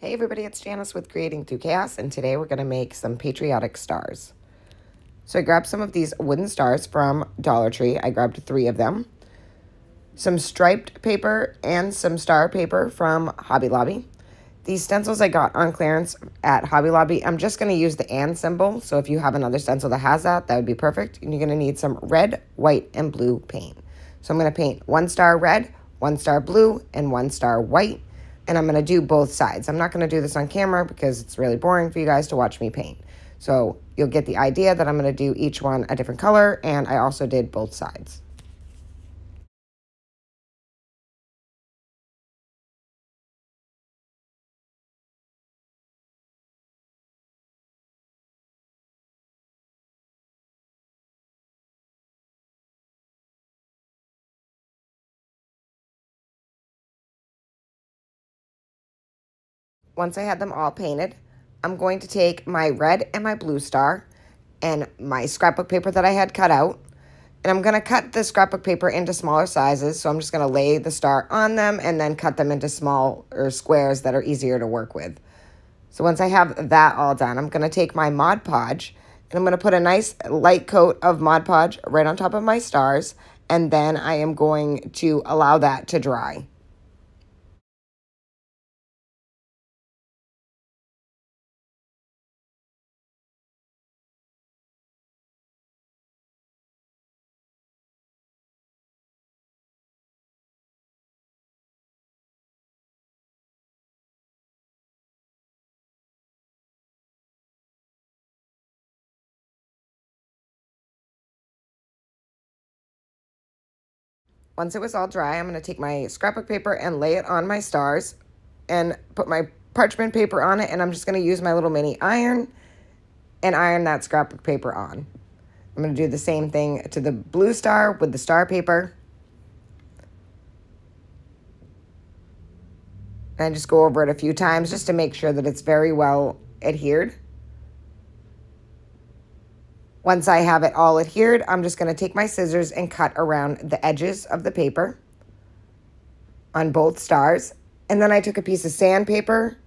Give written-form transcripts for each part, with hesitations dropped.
Hey everybody, it's Janice with Creating Through Chaos, and today we're going to make some patriotic stars. So I grabbed some of these wooden stars from Dollar Tree. I grabbed 3 of them. Some striped paper and some star paper from Hobby Lobby. These stencils I got on clearance at Hobby Lobby. I'm just going to use the and symbol, so if you have another stencil that has that, that would be perfect. And you're going to need some red, white, and blue paint. So I'm going to paint 1 star red, 1 star blue, and 1 star white. And I'm going to do both sides. I'm not going to do this on camera because it's really boring for you guys to watch me paint. So you'll get the idea that I'm going to do each one a different color, and I also did both sides. Once I had them all painted, I'm going to take my red and my blue star and my scrapbook paper that I had cut out. And I'm going to cut the scrapbook paper into smaller sizes. So I'm just going to lay the star on them and then cut them into smaller squares that are easier to work with. So once I have that all done, I'm going to take my Mod Podge and I'm going to put a nice light coat of Mod Podge right on top of my stars. And then I am going to allow that to dry. Once it was all dry, I'm going to take my scrapbook paper and lay it on my stars and put my parchment paper on it, and I'm just going to use my little mini iron and iron that scrapbook paper on. I'm going to do the same thing to the blue star with the star paper. And I just go over it a few times just to make sure that it's very well adhered. Once I have it all adhered, I'm just going to take my scissors and cut around the edges of the paper on both stars. And then I took a piece of sandpaper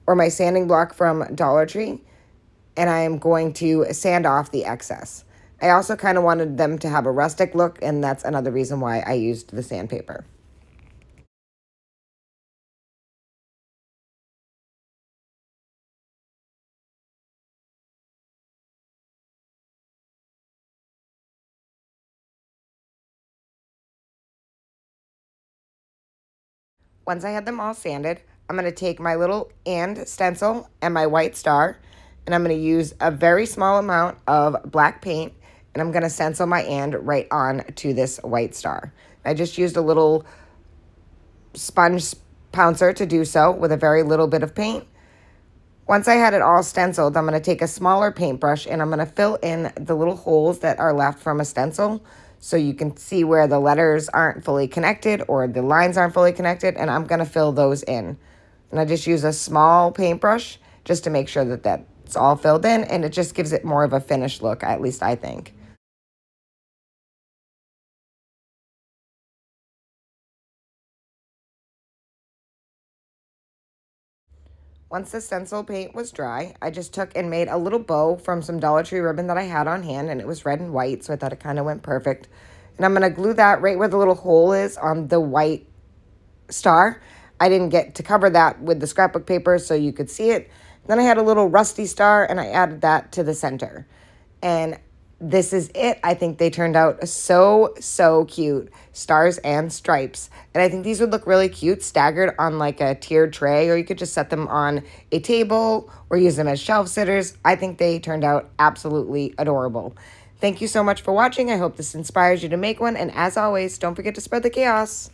or my sanding block from Dollar Tree, and I am going to sand off the excess. I also kind of wanted them to have a rustic look, and that's another reason why I used the sandpaper. Once I had them all sanded, I'm going to take my little and stencil and my white star, and I'm going to use a very small amount of black paint, and I'm going to stencil my and right on to this white star. I just used a little sponge pouncer to do so with a very little bit of paint. Once I had it all stenciled, I'm going to take a smaller paintbrush and I'm going to fill in the little holes that are left from a stencil so you can see where the letters aren't fully connected or the lines aren't fully connected, and I'm going to fill those in. And I just use a small paintbrush just to make sure that that's all filled in, and it just gives it more of a finished look, at least I think. Once the stencil paint was dry, I just took and made a little bow from some Dollar Tree ribbon that I had on hand, and it was red and white, so I thought it kind of went perfect. And I'm going to glue that right where the little hole is on the white star. I didn't get to cover that with the scrapbook paper so you could see it. Then I had a little rusty star, and I added that to the center. And this is it. I think they turned out so cute. Stars and stripes. And I think these would look really cute staggered on like a tiered tray, or you could just set them on a table or use them as shelf sitters. I think they turned out absolutely adorable. Thank you so much for watching. I hope this inspires you to make one. And as always, don't forget to spread the chaos.